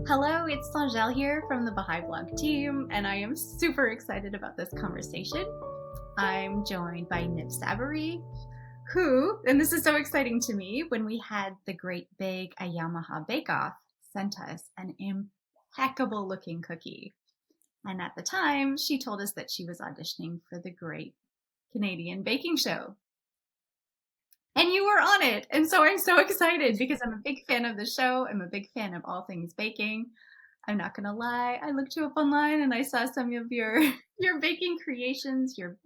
Hello, it's Sonjel here from the Baha'i blog team, and I am super excited about this conversation. I'm joined by Niv Saberi, who, and this is so exciting to me, when we had the Great Big Yamaha Bake Off, sent us an impeccable looking cookie. And at the time, she told us that she was auditioning for the Great Canadian Baking Show. And you were on it. And so I'm so excited because I'm a big fan of the show. I'm a big fan of all things baking. I'm not going to lie. I looked you up online and I saw some of your baking creations, your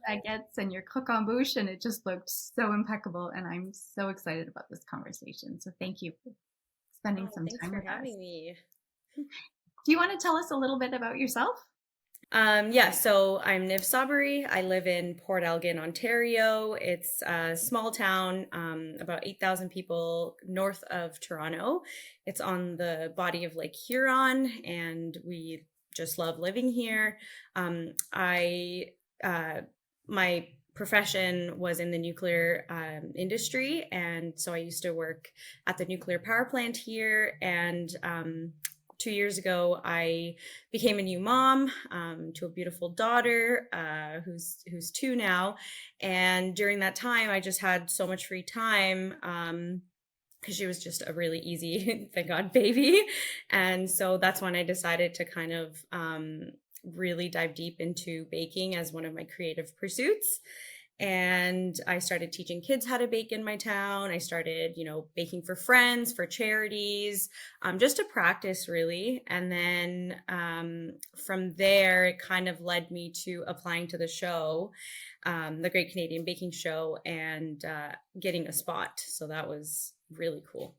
baguettes and your coq en bouche, and it just looked so impeccable. And I'm so excited about this conversation. So thank you for spending some Thanks time for with us. having me. Do you want to tell us a little bit about yourself? So I'm Niv Saberi. I live in Port Elgin, Ontario. It's a small town, about 8,000 people north of Toronto. It's on the body of Lake Huron, and we just love living here. My profession was in the nuclear industry, and so I used to work at the nuclear power plant here, and 2 years ago, I became a new mom to a beautiful daughter who's 2 now. And during that time, I just had so much free time because she was just a really easy, thank God, baby. And so that's when I decided to kind of really dive deep into baking as one of my creative pursuits. And I started teaching kids how to bake in my town. I started, baking for friends, for charities, just to practice really. And then from there, it kind of led me to applying to the show, the Great Canadian Baking Show, and getting a spot. So that was really cool.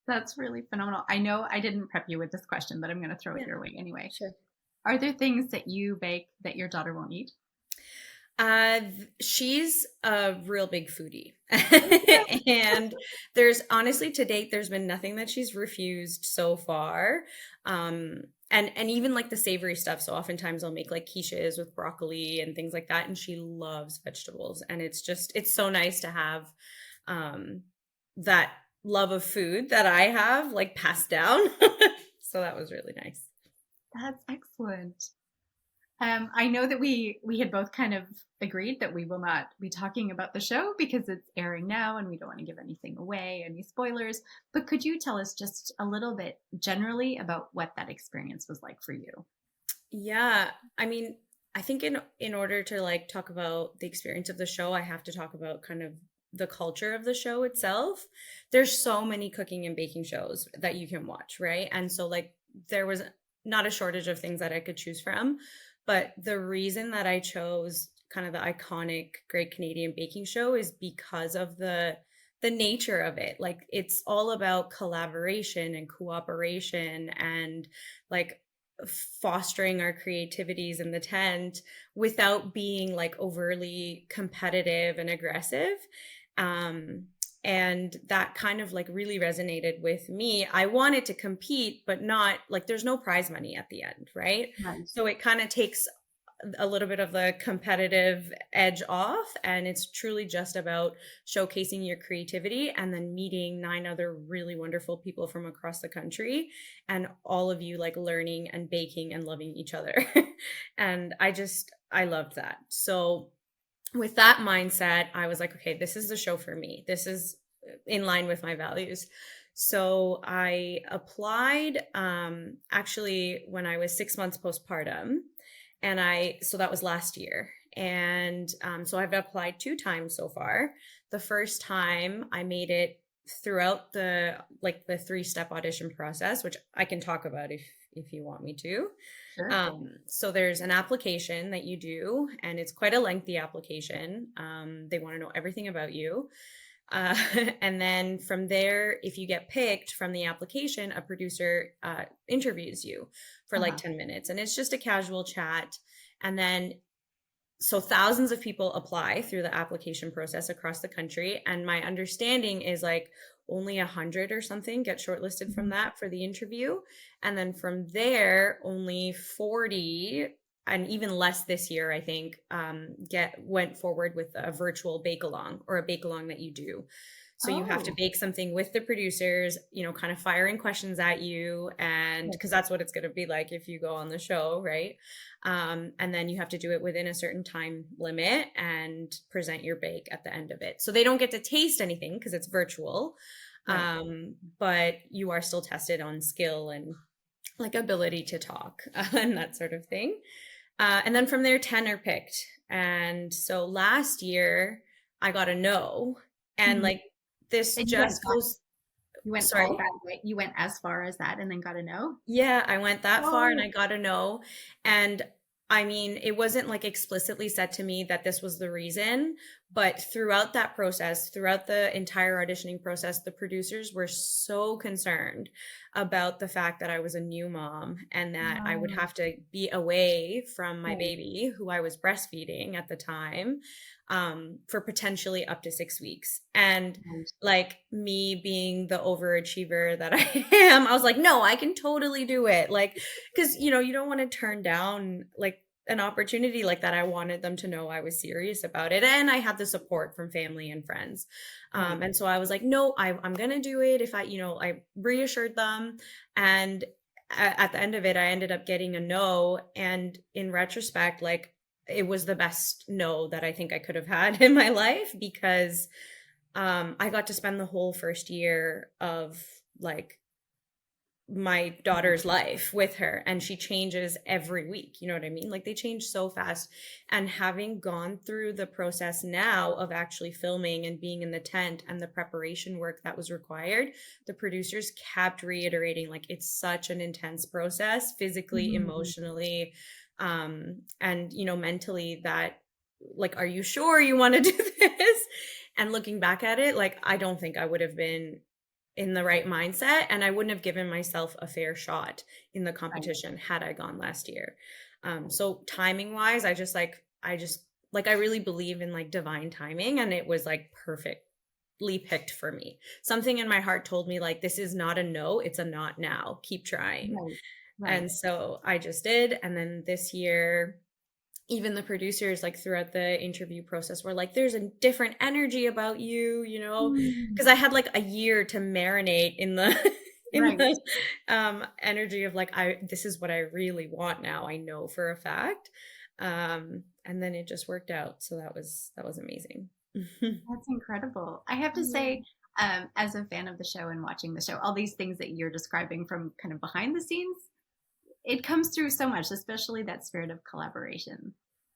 That's really phenomenal. I know I didn't prep you with this question, but I'm going to throw it your way anyway. Sure. Are there things that you bake that your daughter won't eat? She's a real big foodie. And there's honestly to date, there's been nothing that she's refused so far. And even like the savory stuff. So oftentimes I'll make like quiches with broccoli and things like that. And she loves vegetables. And it's so nice to have that love of food that I have like passed down. So that was really nice. That's excellent. I know that we had both kind of agreed that we will not be talking about the show because it's airing now and we don't want to give anything away, any spoilers. But could you tell us just a little bit generally about what that experience was like for you? Yeah, I mean, I think in order to like talk about the experience of the show, I have to talk about kind of the culture of the show itself. There's so many cooking and baking shows that you can watch, right? And so like there was not a shortage of things that I could choose from. But the reason that I chose kind of the iconic Great Canadian Baking Show is because of the nature of it. Like it's all about collaboration and cooperation and like fostering our creativities in the tent without being like overly competitive and aggressive. And that kind of like really resonated with me. I wanted to compete, but not like there's no prize money at the end, right? Right. So it kind of takes a little bit of the competitive edge off, and it's truly just about showcasing your creativity and then meeting 9 other really wonderful people from across the country and all of you like learning and baking and loving each other. And I loved that. So with that mindset, I was like, okay, this is the show for me. This is in line with my values. So I applied actually when I was 6 months postpartum. So that was last year. And so I've applied 2 times so far. The first time I made it throughout the 3-step audition process, which I can talk about if you want me to. Sure. So there's an application that you do, and it's quite a lengthy application. They want to know everything about you. And then from there, if you get picked from the application, a producer interviews you for like 10 minutes, and it's just a casual chat. And then so thousands of people apply through the application process across the country. And my understanding is like only 100 or something get shortlisted from that for the interview. And then from there, only 40 and even less this year, I think, went forward with a virtual bake along or a bake along that you do. So you have to Oh, bake something with the producers, kind of firing questions at you, and yes, because that's what it's going to be like if you go on the show, right? And then you have to do it within a certain time limit and present your bake at the end of it. So they don't get to taste anything because it's virtual, right. but you are still tested on skill and like ability to talk and that sort of thing. And then from there, 10 are picked. And so last year, I got a no. And Mhm. like this And just goes, you went all sorry. that way. You went as far as that and then got a no? Yeah, I went that far and Oh, I got a no. And I mean, it wasn't like explicitly said to me that this was the reason, but throughout that process, throughout the entire auditioning process, the producers were so concerned about the fact that I was a new mom and that I would wow. have to be away from my Right, baby, who I was breastfeeding at the time, for potentially up to 6 weeks. And right. like me being the overachiever that I am, I was like, no, I can totally do it. Like, because, you don't want to turn down like an opportunity like that. I wanted them to know I was serious about it. And I had the support from family and friends. Right. And so I was like, no, I'm going to do it. If I reassured them. And at the end of it, I ended up getting a no. And in retrospect, like, it was the best no that I think I could have had in my life because I got to spend the whole first year of like my daughter's life with her, and she changes every week. You know what I mean? Like they change so fast. And having gone through the process now of actually filming and being in the tent and the preparation work that was required, the producers kept reiterating like it's such an intense process, physically, Mhm. emotionally, and mentally, that like, are you sure you want to do this? And looking back at it, like I don't think I would have been in the right mindset, and I wouldn't have given myself a fair shot in the Right. competition had I gone last year. So timing wise, I really believe in like divine timing, and it was like perfectly picked for me. Something in my heart told me like, this is not a no, it's a not now. Keep trying. Right. And Right. so I just did. And then this year, even the producers like throughout the interview process were like, there's a different energy about you, Mm. because I had like a year to marinate in the in Right. the energy of like, this is what I really want now, I know for a fact. And then it just worked out, so that was amazing. That's incredible. I have to say, Yeah. as a fan of the show and watching the show, all these things that you're describing from kind of behind the scenes, it comes through so much, especially that spirit of collaboration.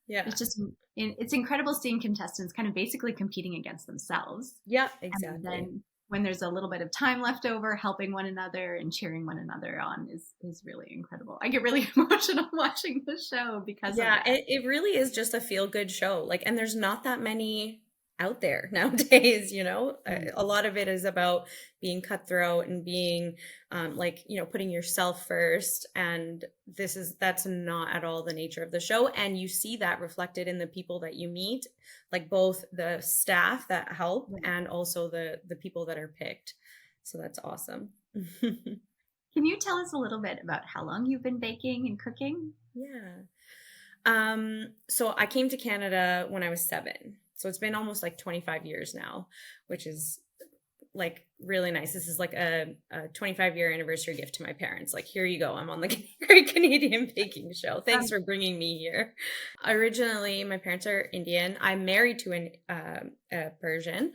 Yeah. It's just, it's incredible seeing contestants kind of basically competing against themselves. Yeah, And exactly. then when there's a little bit of time left over, helping one another and cheering one another on is really incredible. I get really emotional watching the show because of Yeah, that. it really is just a feel good show. Like, and there's not that many out there nowadays, Right. A lot of it is about being cutthroat and being like, putting yourself first. And that's not at all the nature of the show. And you see that reflected in the people that you meet, like both the staff that help Right. and also the people that are picked. So that's awesome. Can you tell us a little bit about how long you've been baking and cooking? Yeah. So I came to Canada when I was 7. So it's been almost like 25 years now, which is like really nice. This is like a 25-year anniversary gift to my parents. Like, here you go. I'm on the Great Canadian Baking Show. Thanks Um, for bringing me here. Originally, my parents are Indian. I'm married to a Persian,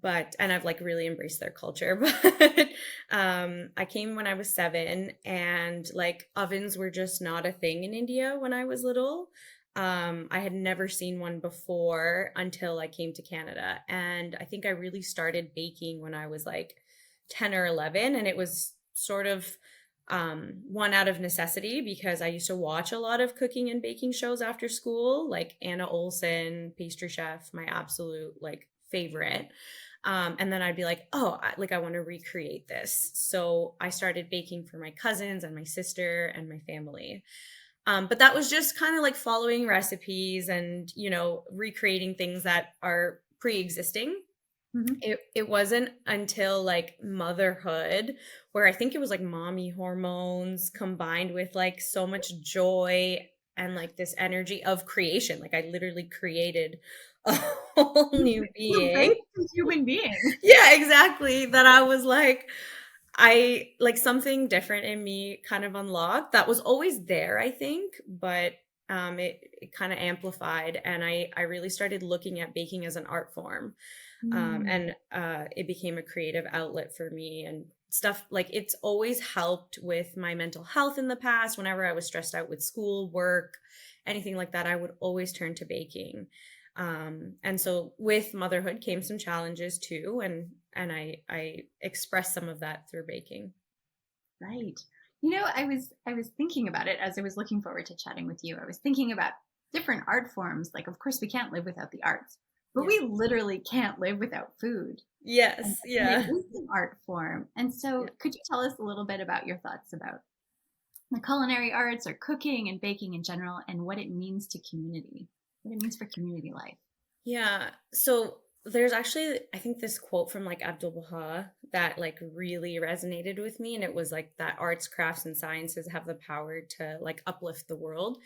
and I've like really embraced their culture. But I came when I was 7, and like ovens were just not a thing in India when I was little. I had never seen one before until I came to Canada, and I think I really started baking when I was like 10 or 11, and it was sort of one out of necessity because I used to watch a lot of cooking and baking shows after school, like Anna Olson, pastry chef, my absolute like favorite. And then I'd be like, oh, I want to recreate this. So I started baking for my cousins and my sister and my family. But that was just kind of like following recipes and, recreating things that are pre-existing. mhm. It wasn't until like motherhood where I think it was like mommy hormones combined with like so much joy and like this energy of creation. Like I literally created a whole new You being. baked a human being. Yeah, exactly. That I was like, I like something different in me kind of unlocked that was always there, I think, but it kind of amplified, and I really started looking at baking as an art form, Mm, and it became a creative outlet for me and stuff. Like it's always helped with my mental health in the past. Whenever I was stressed out with school, work, anything like that, I would always turn to baking. And so with motherhood came some challenges too, and I expressed some of that through baking. right. I was thinking about it as I was looking forward to chatting with you. I was thinking about different art forms. Like, of course, we can't live without the arts, but Yeah. we literally can't live without food. And, Yes. and it Yeah. is an art form. And Yeah. so, could you tell us a little bit about your thoughts about the culinary arts or cooking and baking in general and what it means to community, what it means for community life? Yeah. So there's actually, I think, this quote from like Abdul Baha that like really resonated with me. And it was like that arts, crafts, and sciences have the power to like uplift the world.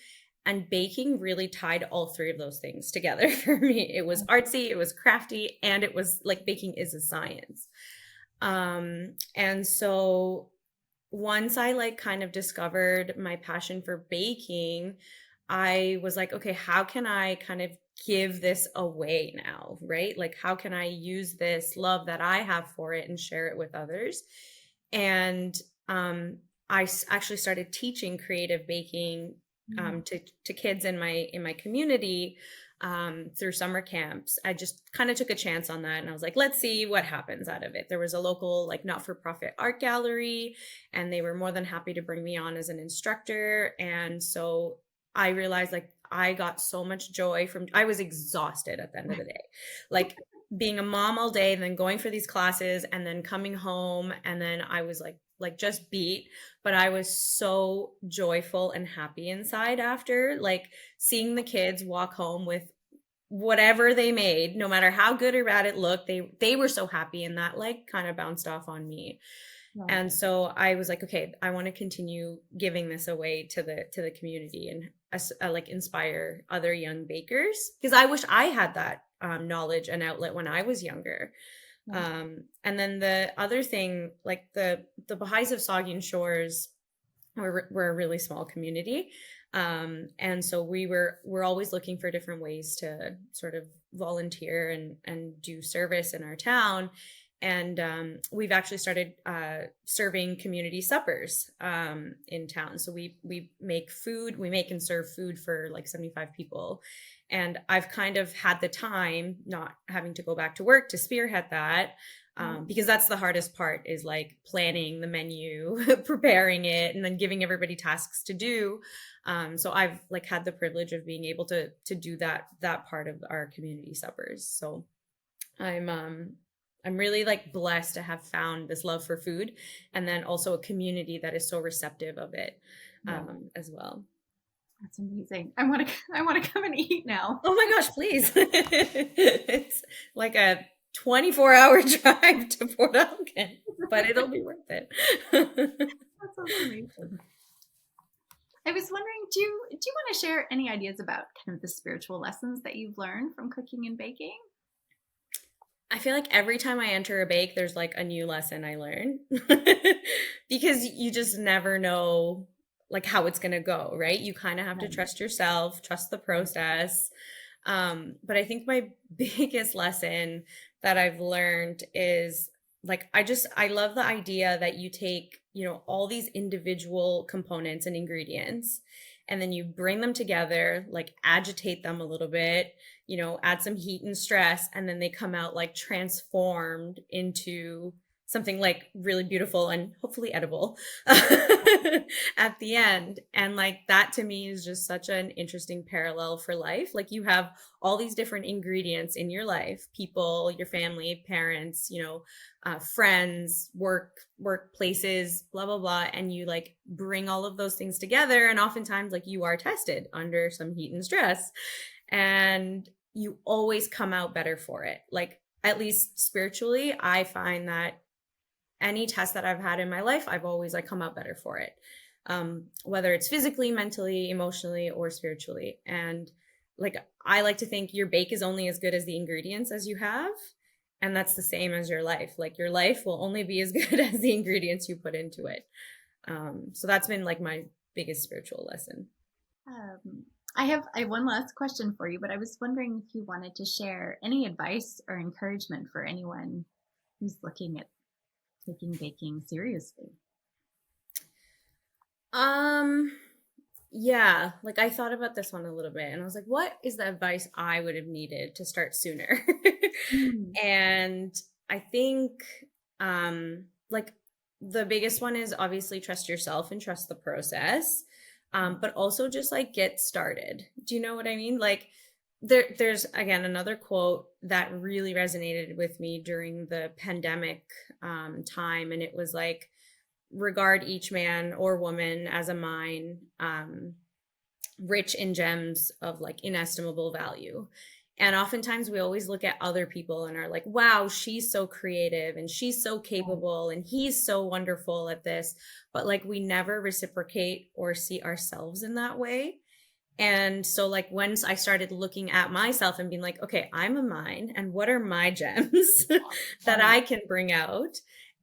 And baking really tied all three of those things together for me. It was artsy, it was crafty, and it was like baking is a science. And so once I like kind of discovered my passion for baking, I was like, okay, how can I kind of give this away now, right? Like, how can I use this love that I have for it and share it with others? And um, actually started teaching creative baking Mm. to kids in my community through summer camps. I just kind of took a chance on that, and I was like, let's see what happens out of it. There was a local like not-for-profit art gallery, and they were more than happy to bring me on as an instructor. And so I realized like I got so much joy from, I was exhausted at the end of the day. Like being a mom all day and then going for these classes and then coming home, and then I was like just beat, but I was so joyful and happy inside after, like seeing the kids walk home with whatever they made, no matter how good or bad it looked, they were so happy, and that like kind of bounced off on me. Right. And so I was like, okay, I want to continue giving this away to the community and like inspire other young bakers, because I wish I had that knowledge and outlet when I was younger. Right. And then the other thing, like the Baha'is of Saugeen Shores, we're a really small community, and so we're always looking for different ways to sort of volunteer and do service in our town. And we've actually started serving community suppers in town. So we make food, we make and serve food for like 75 people. And I've kind of had the time, not having to go back to work, to spearhead that, Right. because that's the hardest part, is like planning the menu, preparing it, and then giving everybody tasks to do. So I've like had the privilege of being able to do that part of our community suppers. So I'm really like blessed to have found this love for food, and then also a community that is so receptive of it Right. as well. That's amazing. I want to come and eat now. Oh my gosh, please. It's like a 24-hour drive to Port Elgin, but it'll be worth it. That sounds amazing. I was wondering, do you want to share any ideas about kind of the spiritual lessons that you've learned from cooking and baking? I feel like every time I enter a bake, there's like a new lesson I learn, because you just never know like how it's going to go, right? You kind of have to Right. trust yourself, trust the process. But I think my biggest lesson that I've learned is like, I love the idea that you take, all these individual components and ingredients, and then you bring them together, like agitate them a little bit, add some heat and stress, and then they come out like transformed into something like really beautiful and hopefully edible at the end. And like that to me is just such an interesting parallel for life. Like you have all these different ingredients in your life, people, your family, parents, friends, workplaces, blah blah blah, and you like bring all of those things together, and oftentimes like you are tested under some heat and stress, and you always come out better for it. Like at least spiritually, I find that any test that I've had in my life, I've always like come out better for it, whether it's physically, mentally, emotionally, or spiritually. And like I like to think your bake is only as good as the ingredients as you have. And that's the same as your life. Like your life will only be as good as the ingredients you put into it. So that's been like my biggest spiritual lesson. I have one last question for you, but I was wondering if you wanted to share any advice or encouragement for anyone who's looking at taking baking seriously. Yeah, like I thought about this one a little bit and I was like, what is the advice I would have needed to start sooner? Mm. And I think like the biggest one is obviously trust yourself and trust the process. But also just like get started. Do you know what I mean? Like there's again another quote that really resonated with me during the pandemic time, and it was like, regard each man or woman as a mine, rich in gems of like inestimable value. And oftentimes we always look at other people and are like, wow, she's so creative and she's so capable and he's so wonderful at this. But like we never reciprocate or see ourselves in that way. And so like once I started looking at myself and being like, okay, I'm a mine and what are my gems that I can bring out?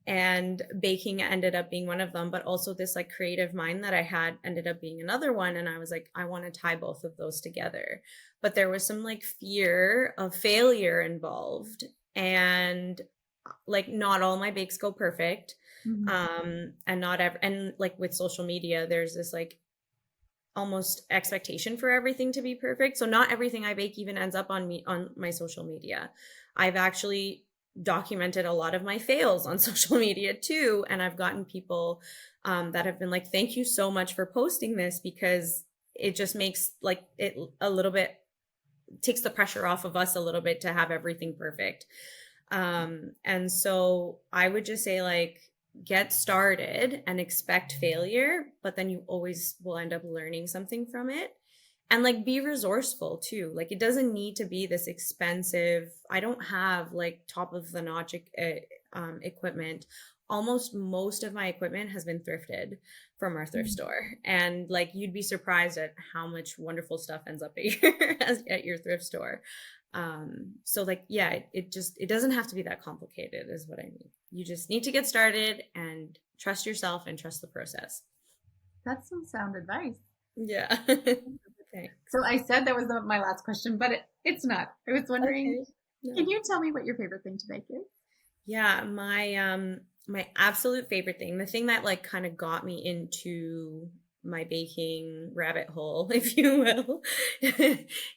And baking ended up being one of them, but also this like creative mind that I had ended up being another one. And I was like, I want to tie both of those together. But there was some like fear of failure involved. And like not all my bakes go perfect. Mm-hmm. And not ever, and like with social media, there's this like almost expectation for everything to be perfect. So not everything I bake even ends up on me on my social media. I've actually documented a lot of my fails on social media too, and I've gotten people that have been like, thank you so much for posting this, because it just makes like it a little bit, takes the pressure off of us a little bit to have everything perfect. And so I would just say like get started and expect failure, but then you always will end up learning something from it. And like be resourceful too. Like it doesn't need to be this expensive. I don't have like top of the notch equipment. Almost most of my equipment has been thrifted from our thrift store, and like you'd be surprised at how much wonderful stuff ends up at your thrift store. So like yeah, it doesn't have to be that complicated is what I mean. You just need to get started and trust yourself and trust the process. That's some sound advice. Yeah. Thanks. So I said that was my last question, but it's not. I was wondering, Okay. No. can you tell me what your favorite thing to bake is? Yeah, my absolute favorite thing, the thing that like kind of got me into my baking rabbit hole, if you will,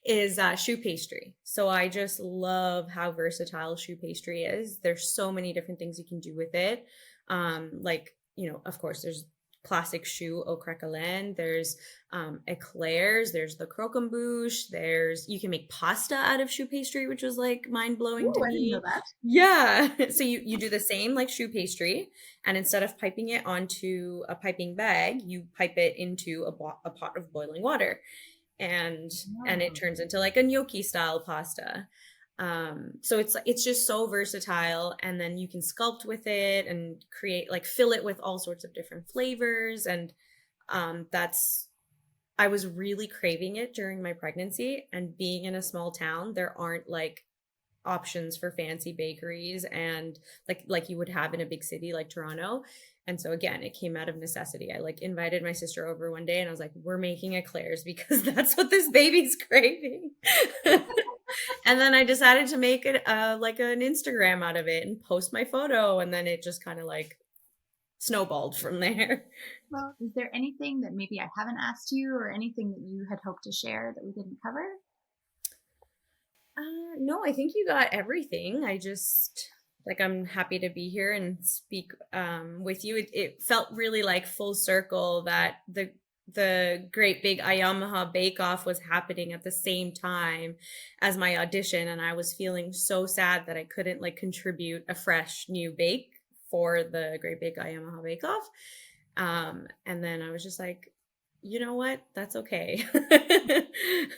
is choux pastry. So I just love how versatile choux pastry is. There's so many different things you can do with it. Like, you know, of course, there's classic choux au craquelin. There's eclairs. There's the croquembouche. There's, you can make pasta out of choux pastry, which was like mind blowing to Oh, I didn't know me. that. Yeah. So you do the same like choux pastry, and instead of piping it onto a piping bag, you pipe it into a pot of boiling water, and it Oh. turns into like a gnocchi style pasta. So it's just so versatile, and then you can sculpt with it and create like fill it with all sorts of different flavors, and that's, I was really craving it during my pregnancy, and being in a small town, there aren't like options for fancy bakeries and like you would have in a big city like Toronto. And so again, it came out of necessity. I like invited my sister over one day and I was like, we're making eclairs because that's what this baby's craving. And then I decided to make it like an Instagram out of it and post my photo, and then it just kind of like snowballed from there. Well, is there anything that maybe I haven't asked you or anything that you had hoped to share that we didn't cover? No, I think you got everything. I just like, I'm happy to be here and speak with you. It felt really like full circle that the Great Big Ayamaha Bake Off was happening at the same time as my audition, and I was feeling so sad that I couldn't like contribute a fresh new bake for the Great Big Ayamaha Bake Off. And then I was just like, you know what? That's okay.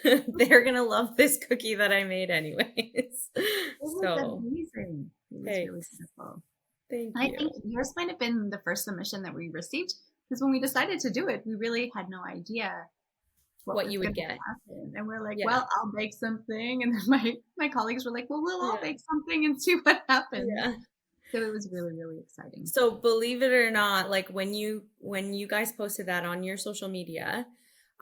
They're gonna love this cookie that I made anyways. It was So amazing. It was really thanks. beautiful. Thank And I think you. yours might have been the first submission that we received because when we decided to do it, we really had no idea what what was you going would to get. happen. And we're like, Yeah. well, I'll bake something. And then my colleagues were like, well, we'll all Yeah. bake something and see what happens. Yeah. So it was really, really exciting. So believe it or not, like when you guys posted that on your social media,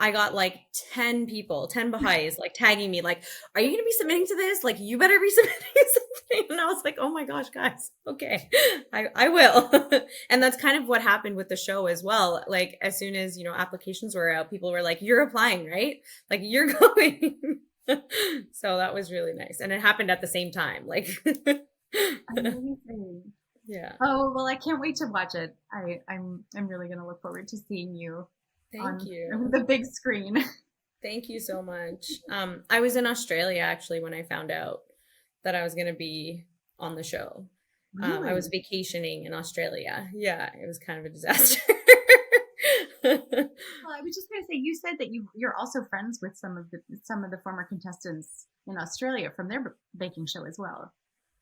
I got like 10 people, 10 Baha'is like tagging me like, "Are you going to be submitting to this? Like you better be submitting something." And I was like, "Oh my gosh, guys. Okay. I will." And that's kind of what happened with the show as well. Like as soon as, applications were out, people were like, "You're applying, right? Like you're going." So that was really nice. And it happened at the same time. Like Amazing. yeah. Oh, well, I can't wait to watch it. I'm really going to look forward to seeing you Thank on you. the big screen. Thank you so much. I was in Australia actually when I found out that I was going to be on the show. I was Really? vacationing in Australia. Yeah, it was kind of a disaster. Well, I was just going to say, you said that you're also friends with some of the former contestants in Australia from their baking show as well.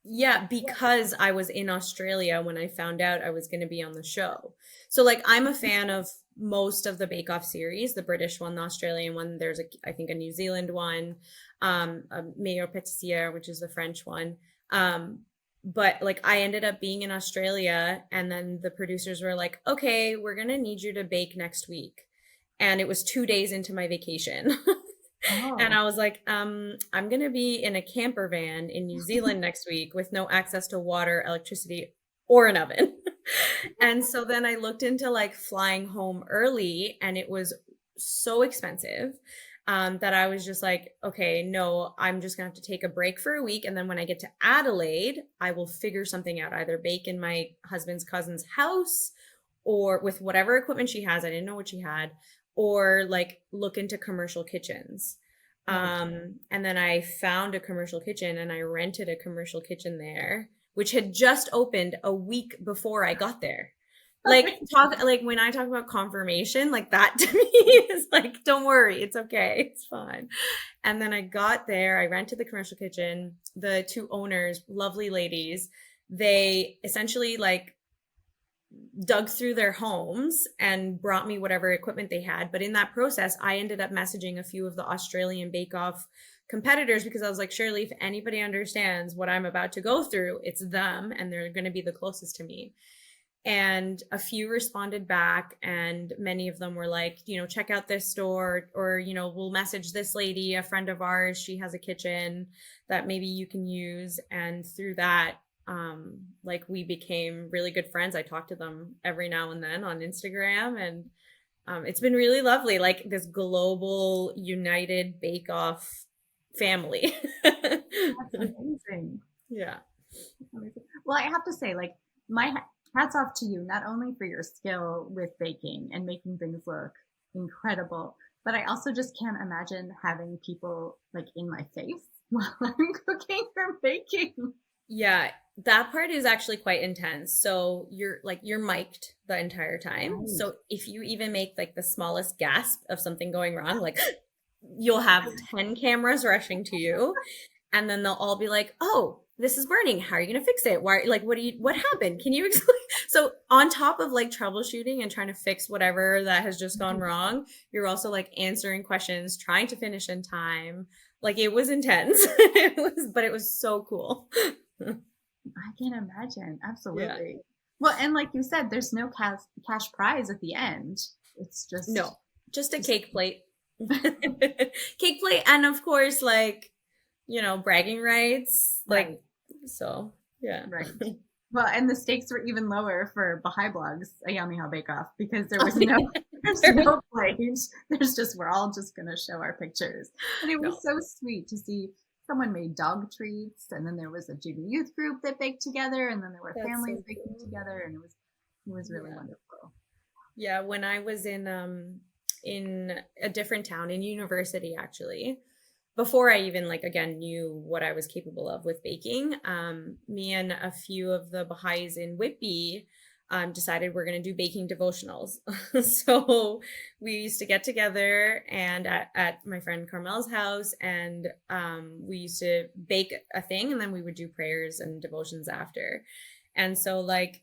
Yeah, because I was in Australia when I found out I was going to be on the show. So like I'm a fan of most of the Bake Off series, the British one, the Australian one, there's I think a New Zealand one, a Meilleur Pâtissier, which is the French one. But like I ended up being in Australia and then the producers were like, "Okay, we're going to need you to bake next week." And it was 2 days into my vacation. And Oh, I was like, I'm gonna be in a camper van in New Zealand next week with no access to water, electricity, or an oven. And so then I looked into like flying home early, and it was so expensive that I was just like, okay, no, I'm just gonna have to take a break for a week. And then when I get to Adelaide, I will figure something out, either bake in my husband's cousin's house or with whatever equipment she has. I didn't know what she had, or like look into commercial kitchens. right. And then I found a commercial kitchen and I rented a commercial kitchen there, which had just opened a week before I got there. Like when I talk about confirmation, like that to me is like, don't worry, it's okay, it's fine. And then I got there, I rented the commercial kitchen. The two owners, lovely ladies, they essentially like dug through their homes and brought me whatever equipment they had. But in that process, I ended up messaging a few of the Australian Bake Off competitors because I was like, surely if anybody understands what I'm about to go through, it's them, and they're going to be the closest to me. And a few responded back, and many of them were like, check out this store, or, we'll message this lady, a friend of ours. She has a kitchen that maybe you can use. And through that, like we became really good friends. I talk to them every now and then on Instagram, and it's been really lovely, like this global united Bake Off family. That's amazing. Yeah. That's amazing. Well, I have to say, like, hats off to you, not only for your skill with baking and making things look incredible, but I also just can't imagine having people like in my face while I'm cooking or baking. Yeah, that part is actually quite intense. So you're mic'd the entire time. Right. So if you even make like the smallest gasp of something going wrong, like you'll have 10 cameras rushing to you, and then they'll all be like, "Oh, this is burning. How are you gonna fix it? Why, like, what happened? Can you explain?" So on top of like troubleshooting and trying to fix whatever that has just gone wrong, you're also like answering questions, trying to finish in time. Like it was intense. But it was so cool. I can imagine. Yeah. Absolutely. Well, and like you said, there's no cash prize at the end. It's No, just a just cake plate. Cake plate, and of course, like, bragging rights. right, Like, so, yeah. right. Well, and the stakes were even lower for Baha'i blogs, a Yummy How Bake Off, because Oh, there's yeah. no plate. There's just we're all just gonna show our pictures, and it was No, so sweet to see. Someone made dog treats, and then there was a junior youth group that baked together, and then there were that's families so baking cool. together, and it was really Yeah. wonderful. Yeah, when I was in a different town, in university actually, before I even like again knew what I was capable of with baking, me and a few of the Baha'is in Whitby decided we're going to do baking devotionals. So we used to get together and at my friend Carmel's house, and we used to bake a thing, and then we would do prayers and devotions after. And so like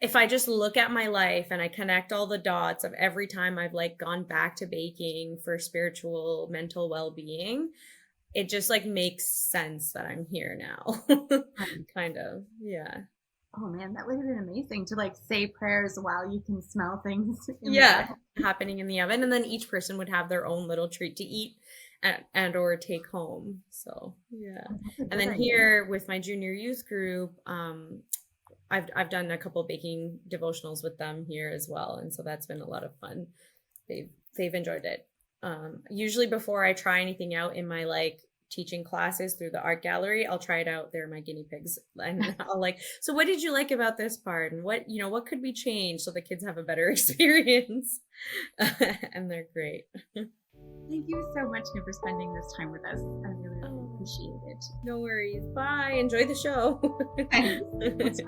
if I just look at my life and I connect all the dots of every time I've like gone back to baking for spiritual, mental well-being, it just like makes sense that I'm here now. Kind of. Yeah. Oh man, that would have been amazing to like say prayers while you can smell things in the Yeah, oven. happening in the oven. And then each person would have their own little treat to eat and or take home. So yeah. Oh, that's a And good then idea. here with my junior youth group, I've done a couple baking devotionals with them here as well. And so that's been a lot of fun. They've enjoyed it. Usually before I try anything out in my like teaching classes through the art gallery, I'll try it out. They're my guinea pigs. And I'll like, so what did you like about this part? And what, what could we change so the kids have a better experience? And they're great. Thank you so much, Niv, for spending this time with us. I really, really appreciate it. No worries. Bye. Enjoy the show. Thanks.